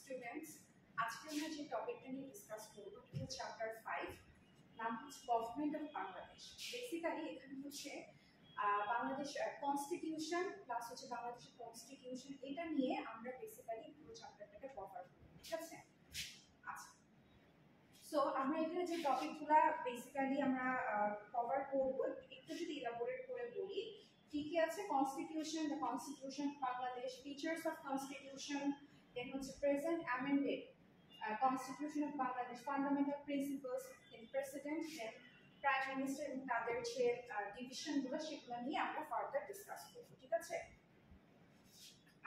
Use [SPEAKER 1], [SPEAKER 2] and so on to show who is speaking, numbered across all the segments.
[SPEAKER 1] Students, আজকে আমরা যে টপিকটা নিয়ে ডিসকাস করব এটা হচ্ছে চ্যাপ্টার 5, নাম হচ্ছে গভর্নমেন্ট অফ বাংলাদেশ। বেসিক্যালি এখানে হচ্ছে বাংলাদেশ কনস্টিটিউশন প্লাস হচ্ছে বাংলাদেশের কনস্টিটিউশন, এটা নিয়ে আমরা বেসিক্যালি পুরো চ্যাপ্টারটাকে কভার করব, ঠিক আছে? আচ্ছা, সো আমরা এখানে যে টপিকগুলো বেসিক্যালি আমরা কভার করব একটু যদি ইলাবোরেট করে বলি, কি কি আছে? Constitution, the constitution of Bangladesh, features of constitution, then হচ্ছে present amended constitution of Bangladesh, fundamental principles, then president, then prime minister এবং তাদের যে ডিভিশনগুলো সেগুলো নিয়ে আমরা ফার্দার ডিসকাস করব, ঠিক আছে?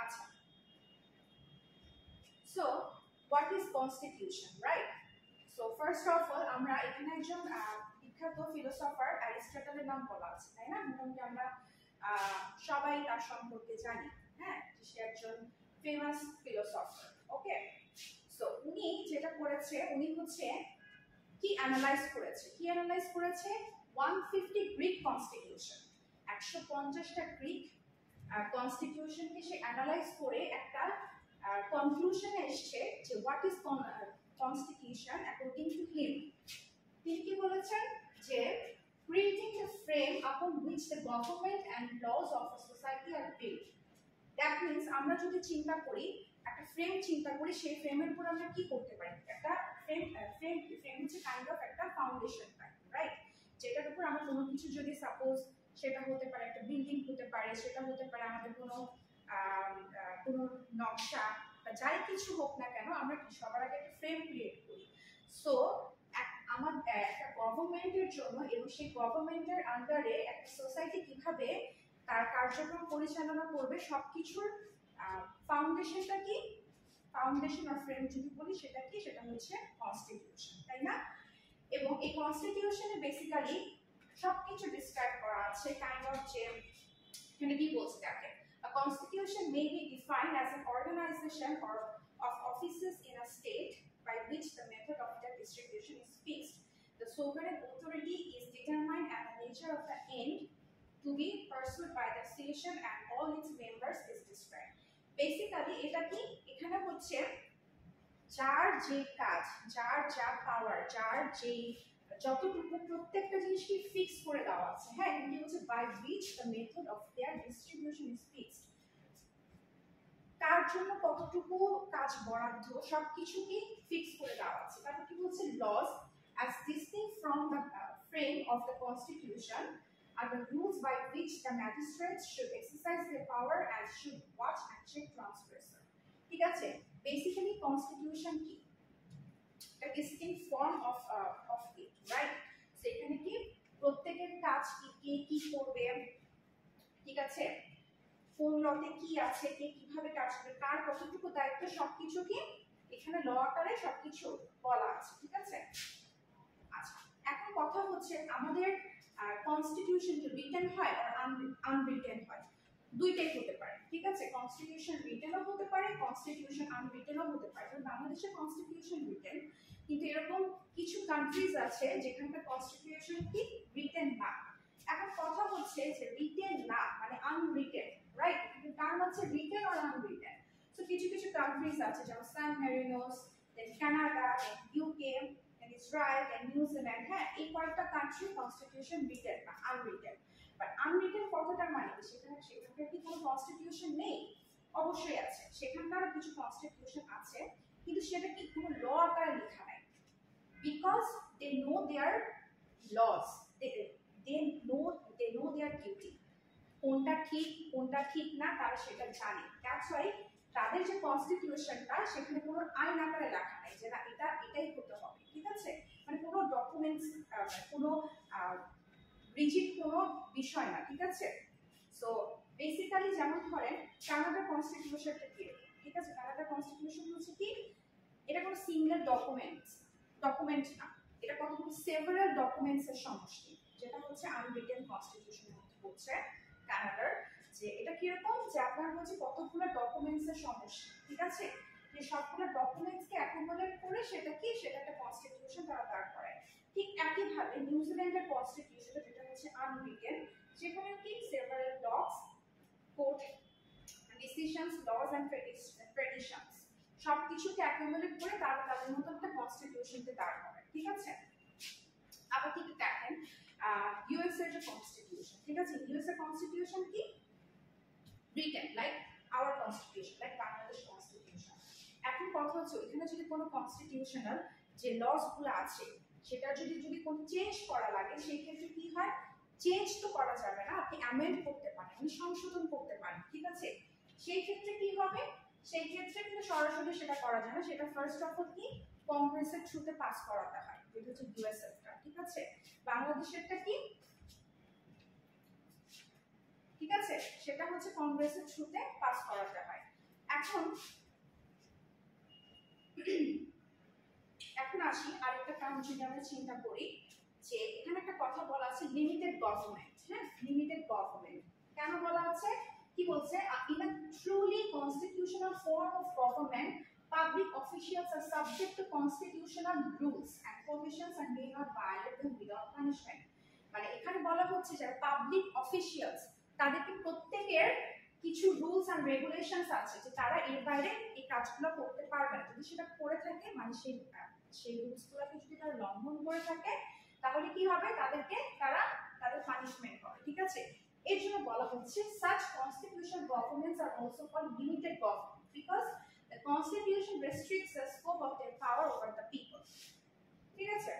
[SPEAKER 1] আচ্ছা, so what is constitution, right? So first of all আমরা এখানে একজন বিখ্যাত ফিলোসফার অ্যারিস্টটলের নাম বলা আছে, তাই না? মোটামুটি আমরা সবাই তার সম্পর্কে জানি, হ্যাঁ, সে একজন ফেমাস ফিলোসফার। ওকে, সো উনি যেটা করেছে, উনি হচ্ছে কি অ্যানালাইজ করেছে? 150 গ্রিক কনস্টিটিউশন, 150টা গ্রিক কনস্টিটিউশনকে সে অ্যানালাইজ করে একটা কনক্লুশনে এসেছে যে what is constitution according to him. তিনি কি বলেছেন? যে creating a frame upon which the government and laws of a society are built. That means আমরা যদি চিন্তা করি, একটা ফ্রেম চিন্তা করি, সেই ফ্রেমের উপর আমরা কি করতে পারি? একটা ফ্রেম হচ্ছে কাইন্ড অফ একটা ফাউন্ডেশন টাইপ, রাইট? যেটার উপর আমরা কোনো কিছু যদি সাপোজ, সেটা হতে পারে একটা বিল্ডিং হতে পারে, সেটা হতে পারে আমাদের কোনো নকশা বা যাই কিছু হোক না কেন, আমরা কি সবার আগে একটা ফ্রেম ক্রিয়েট করি। সো আমার একটা গভর্নমেন্টের জন্য এবং সেই গভর্নমেন্টের আন্ডারে একটা সোসাইটি কিভাবে তার কার্যক্রম পরিচালনা করবে, সবকিছুর ফাউন্ডেশনটা কি? ফাউন্ডেশন অর ফ্রেম যদি বলি সেটা কি? সেটা হচ্ছে কনস্টিটিউশন, তাই না? এবং এই কনস্টিটিউশনে বেসিক্যালি সবকিছু ডিসক্রাইব করা আছে, কাইন্ড অফ যে এখানে কি বলছে দেখেন, a constitution may be defined as an organization or of offices in a state by which the method of their distribution is fixed. The sovereign authority is determined and the nature of the end to be pursued by the station and all its members is described. Basically এটা কি? এখানে হচ্ছে যার যে কাজ, যার যা পাওয়ার, যার যে যতটুকু, প্রত্যেকটা জিনিসকে ফিক্স করে দেওয়া আছে, হ্যাঁ, এটি হচ্ছে by which the method of their distribution is fixed. তার জন্য কতটুকু কাজ বরাদ্দ, সবকিছুকে ফিক্স করে দেওয়া আছে। তারপর কি বলছে? Laws as distinct from the frame of the constitution are the rules by which the magistrates should exercise their power and should watch and check transgressor. ঠিক আছে? বেসিক্যালি কনস্টিটিউশন কি? a distinct form of it, right? সেখানে কি প্রত্যেকের কাজ কি, কে কি করবে, ঠিক আছে, কোন লতে কি আছে, কে কিভাবে কাজ করবে, কার কতটুকু দায়িত্ব, সবকিছু কি এখানে ল আকারে সবকিছু বলা আছে, ঠিক আছে? আচ্ছা, এখন কথা হচ্ছে আমাদের কনস্টিটিউশন কি রিটেন হয় আর আনরিটেন হয়? দুইটাই হতে পারে, ঠিক আছে? কনস্টিটিউশন রিটেনও হতে পারে, কনস্টিটিউশন আনরিটেনও হতে পারে। বাংলাদেশের কনস্টিটিউশন রিটেন, কিন্তু এরকম কিছু কান্ট্রিজ আছে যেখানকার কনস্টিটিউশন কি রিটেন না। এখন কথা হচ্ছে যে রিটেন না মানে আনরিটেন, রাইট? কিন্তু টার্ম হচ্ছে রিটেন আর আনরিটেন। সো কিছু কিছু কান্ট্রিজ আছে যেমন সান মেরিনোস, দেন কানাডা, দেন ইউকে, দেন ইসরায়েল, দেন নিউজিল্যান্ড, হ্যাঁ, এই কয়েকটা কান্ট্রি কনস্টিটিউশন রিটেন না, আনরিটেন। বাট আনরিটেন কথাটার মানে কি? সেখানকার কি কোনো কনস্টিটিউশন নেই? অবশ্যই আছে, সেখানকার কিছু কনস্টিটিউশন আছে, কিন্তু সেটা কি কোনো ল আকারে লেখা নাই। Because they know their laws, they know their duty, কোনটা ঠিক না তারা সেটা জানে। দ্যাটস ওয়াই তাদের যে কনস্টিটিউশনটা সেখানে কোনো আইন আকারে লেখা নাই যে না এটাই হতে হবে, ঠিক আছে? মানে কোনো ডকুমেন্টস, কোনো রিজিড কোনো বিষয় না, ঠিক আছে? সো বেসিক্যালি যেমন ধরেন কানাডার কনস্টিটিউশনটা কি, ঠিক আছে? কানাডার কনস্টিটিউশন হচ্ছে কি, এটা কোনো সিঙ্গেল ডকুমেন্ট না, এটা কতগুলো সেভারাল ডকুমেন্টসের সমষ্টি, যেটা হচ্ছে আনরিটেন কনস্টিটিউশনের মধ্যে হচ্ছে কানাডার। যে এটা কিরকম, যে আপনার হচ্ছে কতগুলো ডকুমেন্টসের সমষ্টি, ঠিক আছে? যে সবগুলো ডকুমেন্টসকে অ্যাকুমুলেট করে সেটা একটা কনস্টিটিউশন তারা দাঁড় করায়। ঠিক একইভাবে নিউজিল্যান্ডের কনস্টিটিউশন যেটা হচ্ছে আনরিটেন, যেখানে কি several laws, court decisions, laws and traditions সবকিছুকে অ্যাকুমুলেট করে তারা তাদের মতো একটা কনস্টিটিউশনকে দাঁড় করে, ঠিক আছে। আবার ঠিক দেখেন ইউএস এর যে কনস্টিটিউশন, ঠিক আছে, ইউএস এর কনস্টিটিউশন কি written like our constitution, like Bangladesh constitution. এখন কথা হচ্ছে ওইখানে যদি কোনো কনস্টিটিউশনাল যে লস গুলো আছে সেটা যদি কোনো চেঞ্জ করা লাগে, সেই ক্ষেত্রে কি হয়, চেঞ্জ তো করা যাবে না, আপনি অ্যামেন্ড করতে পারেন, আপনি সংশোধন করতে পারেন, ঠিক আছে। সেই ক্ষেত্রে কি হবে, সেই ক্ষেত্রে কিন্তু সরাসরি সেটা করা যায় না, সেটা ফার্স্ট অফ অল কি কংগ্রেসের থ্রুতে পাস করাতে হয়, যেটা হচ্ছে ইউএসএফটা, ঠিক আছে। বাংলাদেশেরটা কি, ঠিক আছে, সেটা হচ্ছে কংগ্রেসের থ্রুতে পাস করাতে হয়। এখন এখন আসি আরেকটা কারণ যদি আমরা চিন্তা করি যে এখানে একটা কথা বলা আছে লিমিটেড গভর্নমেন্ট, হ্যাঁ, লিমিটেড গভর্নমেন্ট কেন বলা আছে, কি বলছে, in a truly constitutional form of government public officials are subject to constitutional rules and provisions and may not violate them without punishment। মানে এখানে বলা হচ্ছে যে পাবলিক অফিশিয়ালস তাদেরকে প্রত্যেকের কিছু রুলস এন্ড রেগুলেশনস আছে যে তারা এর বাইরে এই কাজগুলো করতে পারবে না, যদি সেটা করে থাকে মানে সেই রুলসগুলোকে যদি তারা লঙ্ঘন করে থাকে তাহলে কি হবে, তাদের পানিশমেন্ট হবে, ঠিক আছে। এর জন্য বলা হচ্ছে such constitutional governments are also called limited government because the constitution restricts the scope of their power over the people, ঠিক আছে।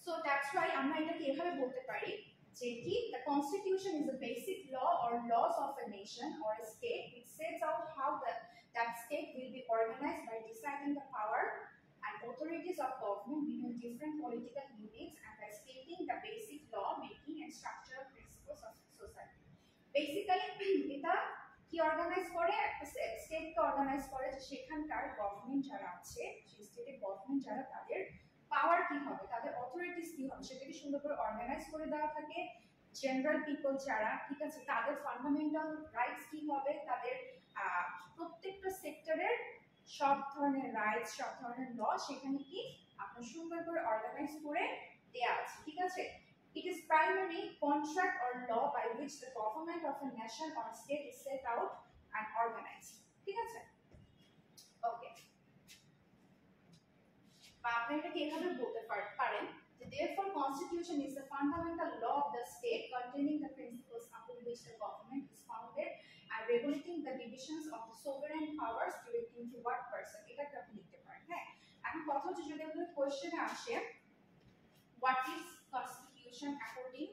[SPEAKER 1] So that's why আমরা এটাকে এভাবে বলতে পারি যে কি the constitution is a basic law or laws of a nation or a state which sets out how that state will be organized by deciding the power and authorities of government between different political units and by stating the basic law making and structural principles of society। Basically এটা কি organise করে, একটা স্টেটকে organise করে যে সেখানকার government যারা আছে, সেই স্টেটের গভর্নমেন্ট যারা, তাদের পাওয়ার কি হবে, তাদের অথরিটিস কি হবে, সেটাকে সুন্দর করে অর্গানাইজ করে দেওয়া থাকে। জেনারেল পিপল যারা, ঠিক আছে, তাদের ফান্ডামেন্টাল রাইটস কি হবে, তাদের প্রত্যেকটা সেক্টরের সব ধরনের রাইটস, সব ধরনের ল সেখানে কি আপনার সুন্দর করে অর্গানাইজ করে দেয়া আছে, ঠিক আছে। It is primary contract or law by which the government of a nation or state is set out and organized, ঠিক আছে। ওকে, বা আপনি এটাকে এভাবে বলতে পারেন যে therefore constitution is the fundamental law of the state containing the principles upon which the government is founded and regulating the divisions of the sovereign powers directing to what person, এটা আপনি লিখতে পারেন, হ্যাঁ। এখন কথা হচ্ছে যদি আমাদের কোশ্চেনে আসে what is constitution according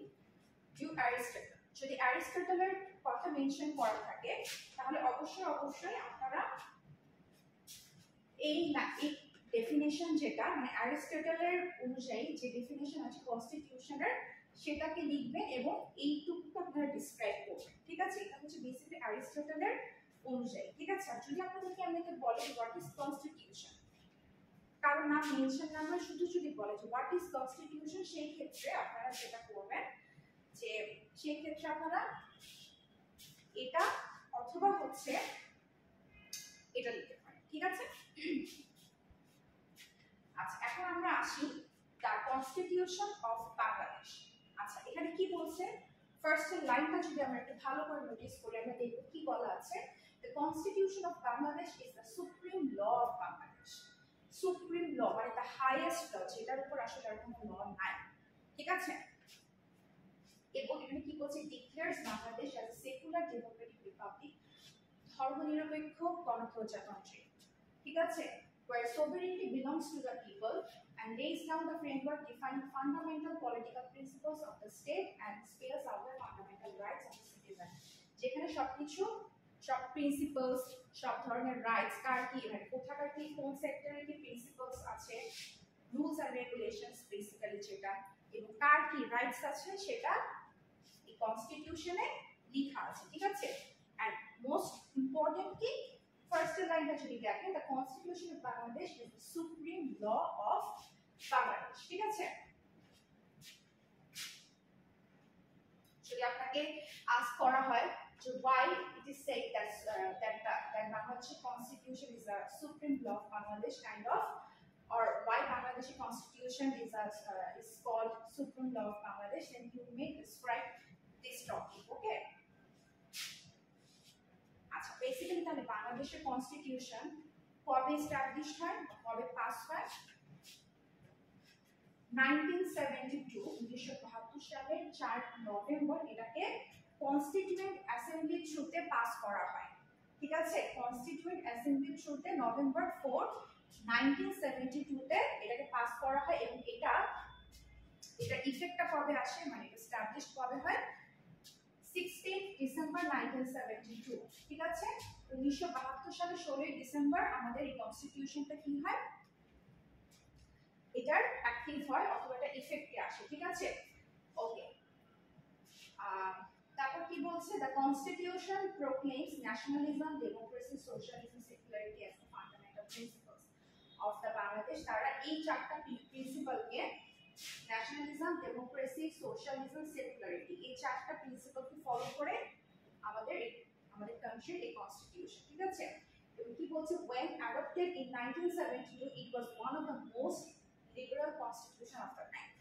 [SPEAKER 1] to Aristotle, যদি অ্যারিস্টটলের কথা মেনশন করা থাকে তাহলে অবশ্যই আপনারা এই ডেফিনেশন যেটা মানে অ্যারিস্টটলের অনুযায়ী যে ডেফিনেশন আছে কনস্টিটিউশনের সেটাকে লিখবেন এবং এইটুকু আপনারা ডিসক্রাইব করবেন, ঠিক আছে। এটা হচ্ছে বেসিক্যালি অ্যারিস্টটলের অনুযায়ী, ঠিক আছে। আর যদি আপনাদেরকে এমনিতে বলে হোয়াট ইজ কনস্টিটিউশন, কারণ নাম মেনশন না করে শুধু যদি বলে যে হোয়াট ইজ কনস্টিটিউশন, সেই ক্ষেত্রে আপনারা যেটা করবেন যে সেই ক্ষেত্রে আপনারা এটা অথবা হচ্ছে এটা লিখতে পারেন, ঠিক আছে। আচ্ছা, এখন আমরা আসি দ্য কনস্টিটিউশন অফ বাংলাদেশ। আচ্ছা, এখানে কি বলছে, ফার্স্ট লাইনটা যদি আমরা একটু ভালো করে নোটিস করি আমরা দেখব কি বলা আছে, the constitution of Bangladesh is the supreme law of Bangladesh. Supreme law মানে দ্য হাইয়েস্ট ল, যেটার উপর আসলে আর কোনো ল নাই, ঠিক আছে। এবং এখানে কি বলছে, declares Bangladesh as a secular democratic republic, ধর্মনিরপেক্ষ গণপ্রজাতন্ত্রী, ঠিক আছে, where sovereignty belongs to the people and lays down the framework defining fundamental political principles of the state and spells out the fundamental rights of the citizen। যেখানে সবকিছু, সব principles, সব ধরনের rights কার কি, মানে কোথাকার কি, কোন সেক্টরের কি প্রিন্সিপালস আছে, রুলস এন্ড রেগুলেশনস বেসিক্যালি যেটা, এবং কার কি রাইটস আছে সেটা এই কনস্টিটিউশনে লেখা আছে, ঠিক আছে। এন্ড মোস্ট ইম্পর্টেন্ট কি, ফার্স্ট লাইনটা যদি দেখেন, the constitution of Bangladesh is the supreme law of Bangladesh, ঠিক আছে। যদি আপনাকে আস্ক করা হয় যে why it is said that Bangladeshi constitution is a supreme law of Bangladesh kind of, or why Bangladeshi constitution is called supreme law of Bangladesh, then you may describe this topic. Okay, আচ্ছা basically তাহলে বাংলাদেশের constitution কবে establish হয়, কবে pass হয়? 1972 সালের 4 November এটাকে constituent অ্যাসেম্বলির থ্রুতে পাস করা হয়। ঠিক আছে, কনস্টিটিউয়েন্ট অ্যাসেম্বলির থ্রুতে নভেম্বর 4, 1972 তে এটাকে পাস করা হয় এবং এটা ইফেক্টটা কবে আসে, মানে এস্টাবলিশ কবে হয়? 16 ডিসেম্বর 1972। ঠিক আছে, 1972 সালে 16 ডিসেম্বর আমাদের এই কনস্টিটিউশনটা কি হয়, এটার অ্যাক্টিভ হয় অথবা এটা ইফেক্টে আসে। ঠিক আছে, ওকে। তারপর কি বলছে, the constitution proclaims nationalism, democracy, socialism, secularity as the fundamental principles of the Bangladesh. তারা এই চারটা প্রিন্সিপালকে, ন্যাশনালিজম, ডেমোক্রেসি, সোশ্যালিজম, সেকুলারিটি, এই চারটা প্রিন্সিপালকে ফলো করে আমাদের কান্ট্রির এই কনস্টিটিউশন। ঠিক আছে, এবং কি বলছে, when adopted in 1972 it was one of the most liberal constitution of the time.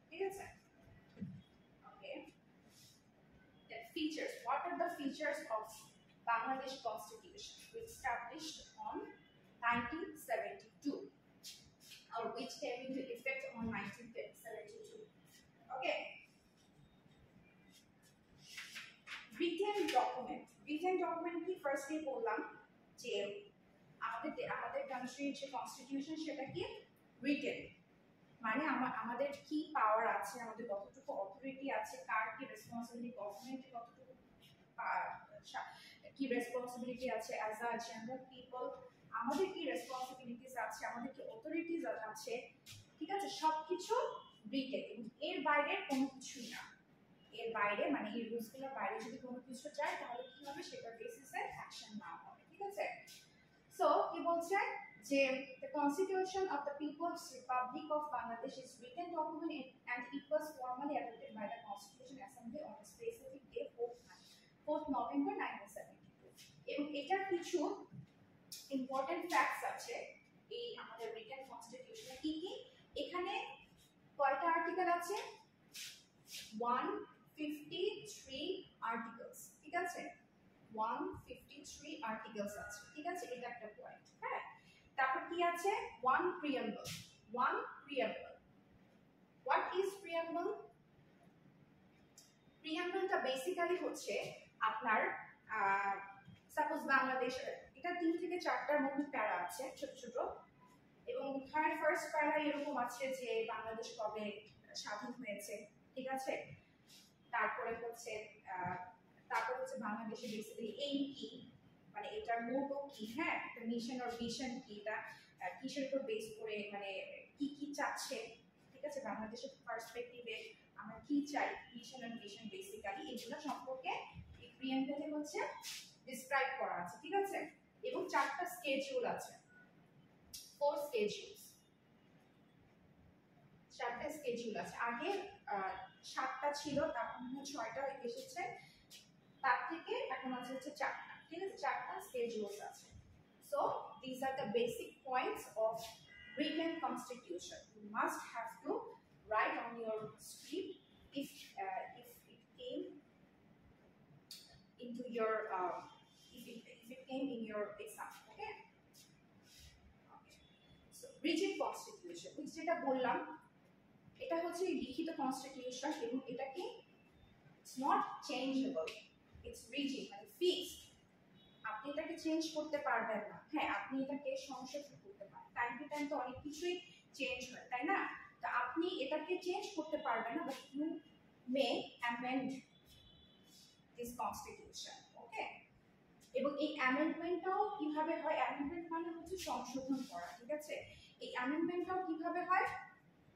[SPEAKER 1] ঠিক আছে, ওকে। The features, what are the features of Bangladesh constitution which established on 1972 or which came into effect on 1972? Okay, written document কি firstly বললাম যে আমাদের কান্ট্রির যে constitution সেটা কি রিটেন, মানে আমাদের কি পাওয়ার আছে, আমাদের কতটুকু অথরিটি আছে, কার কি রেসপন্সিবিলিটি, গভর্নমেন্টের কতটুকু কি রেসপন্সিবিলিটি আছে অ্যাজ আ জেনারেল পিপল, আমাদের কি রেসপন্সিবিলিটিস আছে, আমাদের কি অথরিটিস আছে। ঠিক আছে, সবকিছু রিটেন, এর বাইরে কোনো কিছুই না। এর বাইরে মানে এই রুলসগুলোর বাইরে যদি কোনো কিছু চায় তাহলে কি হবে, সেটার বেসিসে অ্যাকশন নাও হবে। ঠিক আছে, সো কি বলছে যে the constitution of the people's republic of bangladesh is written document and it was formally adopted by the constitution assembly on a specific day 4th November 1972 এবং এটার কিছু ইম্পর্টেন্ট ফ্যাক্টস আছে এই আমাদের রিটেন কনস্টিটিউশনে। কি কি এখানে কয়টা আর্টিকেল আছে? 153 আর্টিকেলস। ঠিক আছে, 153 আর্টিকেলস আছে। ঠিক আছে, এটা একটা পয়েন্ট। হ্যাঁ, তারপর কি আছে? one preamble. What is preamble? Preambleটা বেসিক্যালি হচ্ছে আপনার সাপোজ বাংলাদেশ, এটা 3 থেকে 4টার মধ্যে প্যারা আছে ছোট ছোট, এবং ফার্স্ট প্যারা এরকম আছে যে বাংলাদেশ কবে স্বাধীন হয়েছে। ঠিক আছে, তারপরে হচ্ছে বাংলাদেশের বেসিক্যালি এইম কি, মানে এটার মোটো কি, হ্যাঁ, একটা মিশন অর ভিশন কি, এটা কিসের উপর বেস করে, মানে কি কি চাচ্ছে। ঠিক আছে, বাংলাদেশের পার্সপেক্টিভে আমরা কি চাই, মিশন অর ভিশন বেসিক্যালি এগুলো সম্পর্কে এই প্রিএমবেলে হচ্ছে ডিসক্রাইব করা আছে। ঠিক আছে, এবং 4টা স্কেডিউল আছে, 4 স্কেডিউলস, 4টা স্কেডিউল আছে। আগে 7টা ছিল, তারপর 6টা এসেছে, তার থেকে এখন আছে হচ্ছে 4টা। ঠিক আছে, 4টা স্কেডিউলস আছে। So these are the basic points of written constitution. You must have to write on your script if it came into your if it came in your exam. Okay, so written constitution which যেটা বললাম এটা হচ্ছে লিখিত constitution এবং এটা কি it's not changeable, it's rigid, মানে fixed. আপনি এটাকে চেঞ্জ করতে পারবেন না। হ্যাঁ, আপনি এটাকে সংশোধন করতে পারেন, টাইম টু টাইম তো অনেক কিছুই চেঞ্জ হয়, তাই না? তো আপনি এটাকে চেঞ্জ করতে পারবেন না, but you may amend this constitution. Okay, এবং এই অ্যামেন্ডমেন্টটাও কিভাবে হয়? অ্যামেন্ডমেন্ট মানে হচ্ছে সংশোধন করা। ঠিক আছে, এই অ্যামেন্ডমেন্টটাও কিভাবে হয়?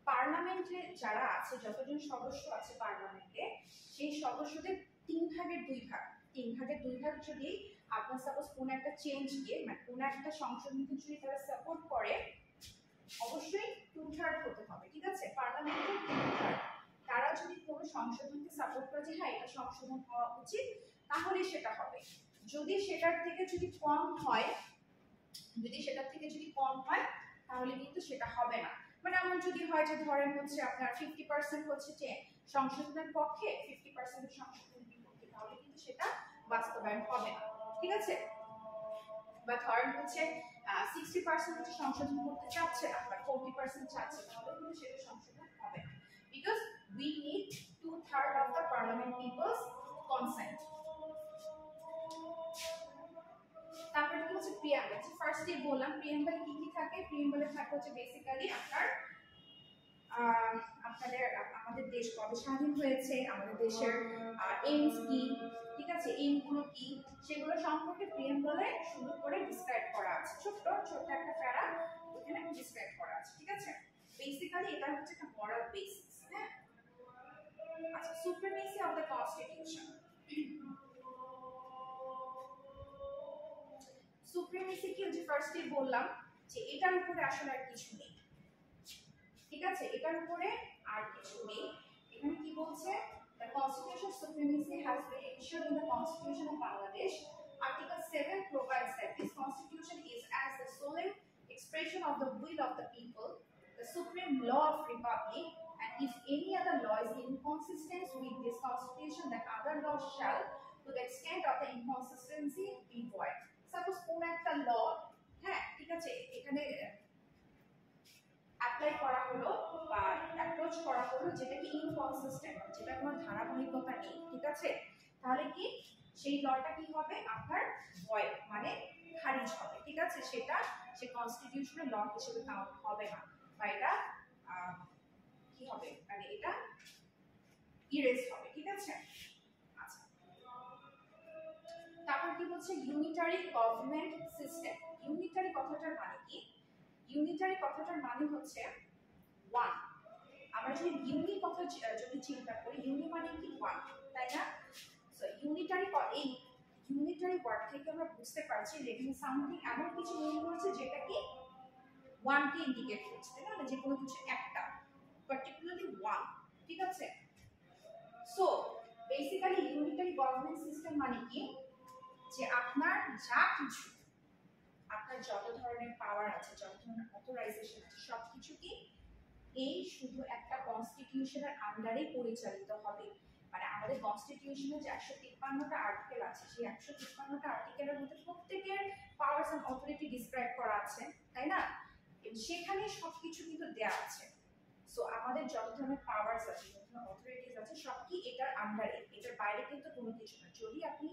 [SPEAKER 1] পার্লামেন্টে যারা আছে, যতজন সদস্য আছে পার্লামেন্টে, সেই সদস্যদের 3 ভাগের 2 ভাগ, 3 ভাগের 2 ভাগ যদি আপনার সাপোজ কোনো একটা চেঞ্জকে, মানে কোনো একটা সংশোধনকে যদি তারা সাপোর্ট করে, অবশ্যই 2/3 হতে হবে। ঠিক আছে, পার্লামেন্টের 2/3 তারা যদি কোনো সংশোধনকে সাপোর্ট করে যে হ্যাঁ এটা সংশোধন হওয়া উচিত, তাহলে সেটা হবে। যদি সেটার থেকে যদি কম হয়, তাহলে কিন্তু সেটা হবে না। মানে এমন যদি হয় যে ধরেন হচ্ছে আপনার 50% হচ্ছে যে সংশোধনের পক্ষে, 50% সংশোধন সেটা বাস্তবায়ন হবে না, ঠিক আছে। বা ধরেন হচ্ছে 60% হচ্ছে সংশোধন করতে চাচ্ছে না, বা 40% চাচ্ছে, তাহলে কিন্তু সেটা সংশোধন হবে না, because we need 2/3 of the parliament people's consent. তারপরে কি হচ্ছে প্রিয়াম্বল। ফার্স্টে বললাম প্রিয়াম্বলে কি কি থাকে, প্রিয়াম্বলে থাকে হচ্ছে বেসিক্যালি আপনাদের আমাদের দেশ কবে স্বাধীন হয়েছে, আমাদের দেশের এইমস কি, ঠিক আছে, এইমগুলো কি, সেগুলো সম্পর্কে প্রিয়াম্বলে সুন্দর করে ডিসক্রাইব করা আছে, ছোট্ট ছোট্ট একটা প্যারা ওখানে ডিসক্রাইব করা আছে, ঠিক আছে। বেসিক্যালি এটা হচ্ছে একটা মরাল বেসিস, হ্যাঁ। আচ্ছা, supremacy of the constitution. Supremacy কি হচ্ছে ফার্স্টে বললাম যে এটার উপরে আসলে আর কিছু নেই, ঠিক আছে, এটার উপরে আর কিছু নেই। এখানে কি বলছে, the constitutional supremacy has been ensured in the constitution of Bangladesh. Article 7 provides that this constitution is as the solemn expression of the will of the people, the supreme law of republic, and if any other law is inconsistent with this constitution, then other laws shall, to the extent of the inconsistency, be void. Suppose কোন একটা ল, হ্যাঁ ঠিক আছে, এখানে apply করা হলো বা approach করা হলো যেটা কি ইনকনসিস্টেন্ট, যেটা কোনো ধারাবাহিকতা নেই, ঠিক আছে, তাহলে কি সেই লটা কি হবে আপনার ভয়েড মানে খারিজ হবে, ঠিক আছে, সেটা সে কনস্টিটিউশনাল ল হিসেবে কাউন্ট হবে না, বা এটা কি হবে মানে এটা ইরেজ হবে, ঠিক আছে। আচ্ছা, তারপর কি বলছে ইউনিটারি গভর্নমেন্ট সিস্টেম। ইউনিটারি কথাটার মানে কি, ইউনিটারি কথাটার মানে হচ্ছে ওয়ান। আমরা যদি ইউনি কথা যদি চিন্তা করি, ইউনি মানে কি ওয়ান, তাই না। সো ইউনিটারি, এই ইউনিটারি ওয়ার্ড থেকে আমরা বুঝতে পারছি এখানে সামথিং এমন কিছু মিন করছে যেটা কি ওয়ান কে ইন্ডিকেট করছে, তাই না, যে কোনো কিছু একটা পার্টিকুলারলি ওয়ান, ঠিক আছে। So basically unitary government system মানে কি, যে আপনার যা কিছু, আপনার যত ধরনের পাওয়ার আছে, যত ধরনের অথরাইজেশন আছে, সবকিছু কি এই শুধু একটা কনস্টিটিউশনের আন্ডারে পরিচালিত হবে। মানে আমাদের কনস্টিটিউশনে যে 153টা আর্টিকেল আছে, সেই 153টা আর্টিকেলের মধ্যে প্রত্যেকের পাওয়ারস এন্ড অথরিটি ডিসক্রাইব করা আছে, তাই না, সেখানে সবকিছু কিন্তু দেয়া আছে। সো আমাদের যত ধরনের পাওয়ারস আছে, যত ধরনের অথরিটিস আছে, সব কি এটার আন্ডারে, এটার বাইরে কিন্তু কোনো কিছু না। যদি আপনি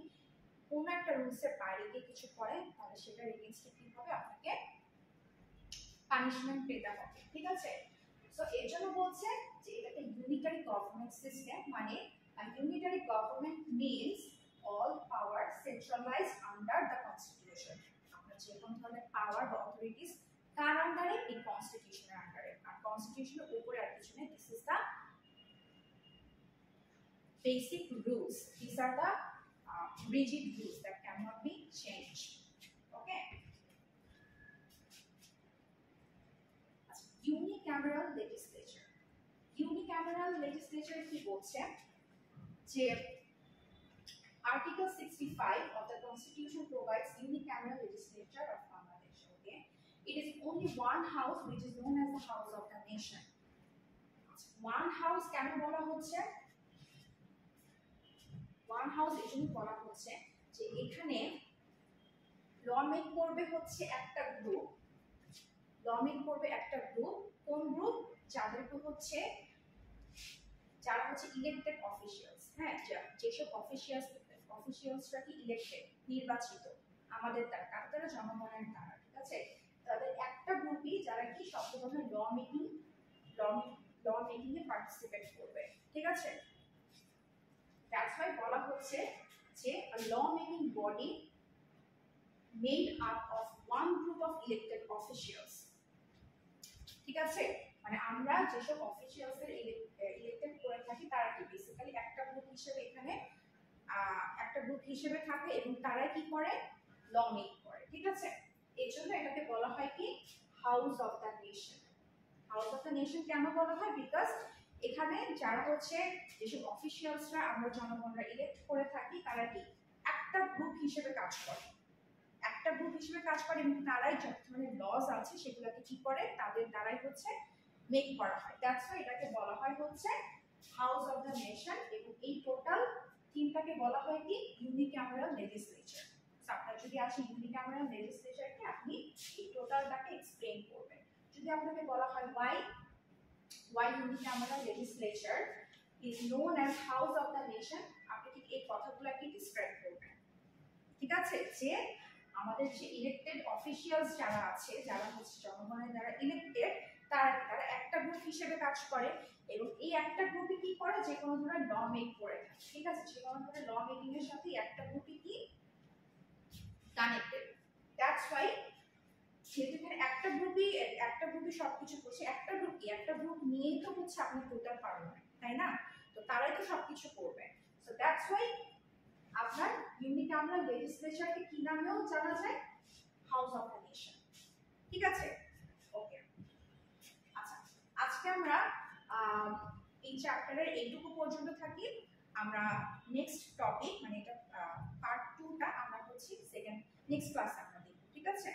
[SPEAKER 1] কোনো একটা রুলসের বাইরে গিয়ে কিছু করেন, তাহলে সেটার এগেইনস্টে কি হবে, আপনাকে পানিশমেন্ট পেতে হবে, ঠিক আছে। সো এর জন্য বলছে যে এটাকে ইউনিটারি গভর্নমেন্ট সিস্টেম, মানে unitary government means all power centralised under the constitution. আপনার যে কোনো ধরনের পাওয়ার বা অথরিটিস কার আন্ডারে, এই কনস্টিটিউশনের আন্ডারে, আর কনস্টিটিউশনের উপরে আর কিছু নেই। This is the basic rules. These are the rigid rules that cannot be changed. Okay. Unicameral legislature. Unicameral legislature কি বলছে, যে Article 65 of the Constitution provides unicameral legislature of Bangladesh. Okay. It is only one house which is known as the House of the Nation. One house কেন বলা হচ্ছে, one house এজন্য বলা হচ্ছে যে এখানে ল মেক করবে হচ্ছে একটা গ্রুপ, ল মেক করবে একটা গ্রুপ, কোন গ্রুপ, যাদেরকে হচ্ছে যারা হচ্ছে ইলেক্টেড অফিশিয়ালস, হ্যাঁ, যেসব অফিশিয়ালসরা কি ইলেক্টেড, নির্বাচিত আমাদের দ্বারা, জনগণের দ্বারা, ঠিক আছে, তাদের একটা গ্রুপই যারা কি সব ধরনের ল মেকিং এ পার্টিসিপেট করবে, ঠিক আছে। That's why বলা হচ্ছে যে a law making body made up of one group of elected officials, ঠিক আছে, মানে আমরা যেসব অফিশিয়ালস এর ইলেক্টেড করে থাকি তারা কি বেসিক্যালি একটা গ্রুপ হিসেবে এখানে একটা গ্রুপ হিসেবে থাকে এবং তারা কি করে, ল মেক করে, ঠিক আছে। এর জন্য এটাকে বলা হয় কি house of the nation. House of the nation কেন বলা হয়, বিকজ এখানে যারা হচ্ছে যেসব অফিশিয়ালসরা আমরা জনগণরা ইলেক্ট করে থাকি, তারা কি একটা গ্রুপ হিসেবে কাজ করে, একটা গ্রুপ হিসেবে কাজ করে, এবং তারাই যত ধরনের লজ আছে সেগুলোকে কি করে, তাদের দ্বারাই হচ্ছে মেক করা হয়। দ্যাটস হোয়াই এটাকে বলা হয় হচ্ছে হাউস অফ দ্য নেশন। এবং এই টোটাল স্কিমটাকে বলা হয় কি ইউনিক্যামেরাল লেজিসলেচার। আপনার যদি আসে ইউনিক্যামেরাল লেজিসলেচারকে আপনি এই টোটালটাকে এক্সপ্লেইন করবেন। যদি আপনাকে বলা হয় why unicameral legislature is known as house of the nation, আপনি ঠিক এই কথাগুলোকে ডিসক্রাইব করবেন। ঠিক আছে, যে আমাদের যে ইলেক্টেড অফিশিয়ালস যারা আছে, যারা হচ্ছে জনগণের দ্বারা ইলেক্টেড, তারা একটা গ্রুপ হিসেবে কাজ করে এবং এই একটা গ্রুপে কি করে, যে কোনো ধরনের ল মেক করে থাকে। ঠিক আছে, যে কোনো ধরনের ল মেকিং এর সাথে একটা গ্রুপই কি কানেক্টেড। দ্যাটস ওয়াই যেহেতু এখানে একটা গ্রুপই সবকিছু করছে, একটা গ্রুপ নিয়েই তো হচ্ছে আপনি টোটাল পারবেন, তাই না? তো তারাই তো সবকিছু করবে। সো দ্যাটস ওয়াই আপনার ইউনিক্যামেরাল লেজিসলেচারকে কি নামেও জানা যায়, হাউস অফ দ্য নেশন। ঠিক আছে, ওকে। আচ্ছা, আজকে আমরা এই চ্যাপ্টারের এইটুকু পর্যন্ত থাকি। আমরা নেক্সট টপিক মানে এটা পার্ট 2টা আমরা হচ্ছে নেক্সট ক্লাসে আমরা দেখব। ঠিক আছে।